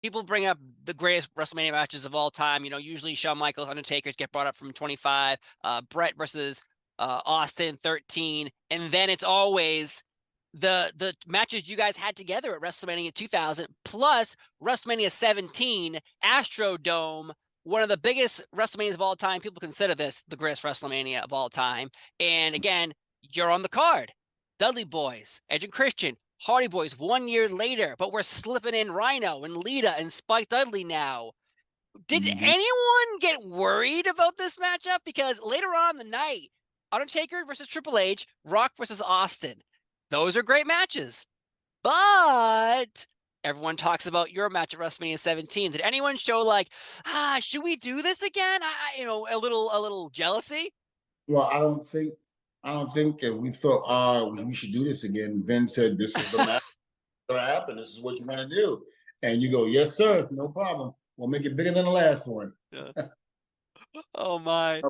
people bring up the greatest WrestleMania matches of all time. Usually Shawn Michaels, Undertaker's get brought up from 25, Brett versus Austin 13, and then it's always the matches you guys had together at WrestleMania 2000 plus WrestleMania 17, Astrodome, one of the biggest WrestleManias of all time. People consider this the greatest WrestleMania of all time. And again, you're on the card. Dudley Boys, Edge and Christian, Hardy Boys 1 year later, but we're slipping in Rhino and Lita and Spike Dudley now. Did Mhm. anyone get worried about this matchup? Because later on in the night, Undertaker versus Triple H, Rock versus Austin. Those are great matches. But everyone talks about your match at WrestleMania 17. Did anyone show like, should we do this again? A little jealousy? Well, I don't think if we thought, we should do this again. Vince said, "This is the match going to happen. This is what you're going to do," and you go, "Yes, sir, no problem. We'll make it bigger than the last one." Yeah. Oh my.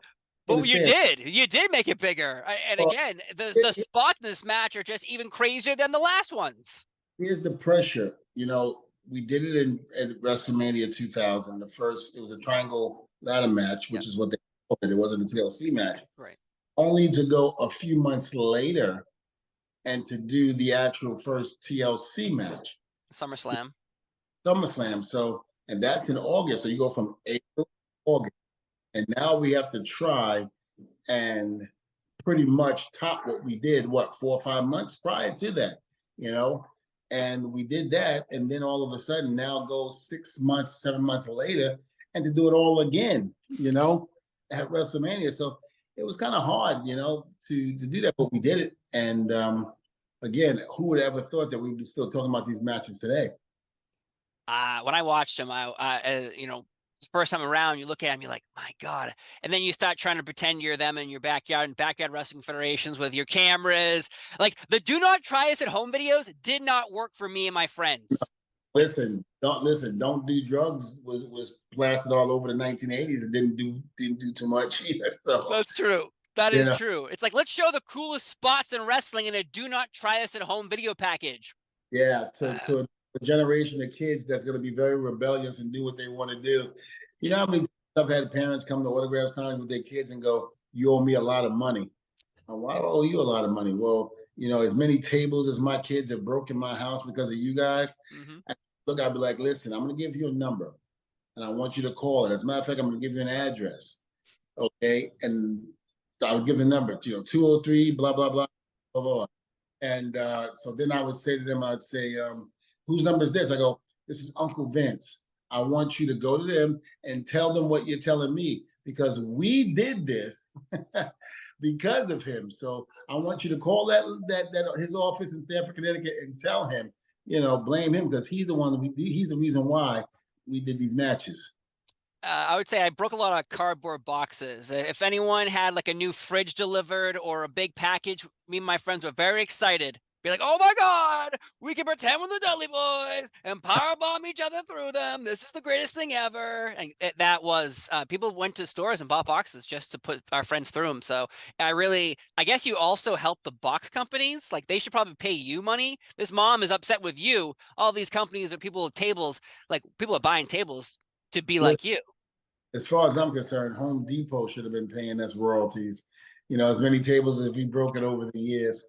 But you Understand? did. You did make it bigger. And Well, again, the here- spots in this match are just even crazier than the last ones. here's the pressure. We did it in at WrestleMania 2000. The first, it was a triangle ladder match, Yep. which is what they called it. It wasn't a TLC match. Right. Only to go a few months later and to do the actual first TLC match, SummerSlam. SummerSlam. So, and that's in August. So you go from April to August. And now we have to try and pretty much top what we did, 4 or 5 months prior to that, you know? And we did that. And then all of a sudden now go 6 months, 7 months later, and to do it all again, at WrestleMania. So it was kind of hard, to do that, but we did it. And again, who would have ever thought that we would be still talking about these matches today? When I watched him, the first time around, you look at him, you're like, my God. And then you start trying to pretend you're them in your backyard and backyard wrestling federations with your cameras. Like the do not try us at home videos did not work for me and my friends. Don't do drugs was blasted all over the 1980s. It didn't do too much either. So That's true. That is yeah, true. It's like, let's show the coolest spots in wrestling in a do not try us at home video package. yeah. To Uh, to a generation of kids that's going to be very rebellious and do what they want to do. You know how many times I've had parents come to autograph signings with their kids and go, "You owe me a lot of money." Why do I owe you a lot of money? Well, as many tables as my kids have broken my house because of you guys. mhm. Look, I'd be like, listen, I'm going to give you a number and I want you to call it. As a matter of fact, I'm going to give you an address. Okay. And I would give the number, 203, blah, blah, blah, blah, blah. And so then I would say to them, I'd say, whose number is this? I go, this is Uncle Vince. I want you to go to them and tell them what you're telling me because we did this because of him. So I want you to call that his office in Stamford, Connecticut, and tell him, blame him because he's the one. He's the reason why we did these matches. I would say I broke a lot of cardboard boxes. If anyone had like a new fridge delivered or a big package, me and my friends were very excited. Be like, oh my God, we can pretend we're the Dudley Boys and powerbomb each other through them. This is the greatest thing ever. And that was, people went to stores and bought boxes just to put our friends through them. So I guess you also help the box companies. Like they should probably pay you money. This mom is upset with you. All these companies are people with tables, like people are buying tables to be Listen, like you. as far as I'm concerned, Home Depot should have been paying us royalties. As many tables as we broken over the years.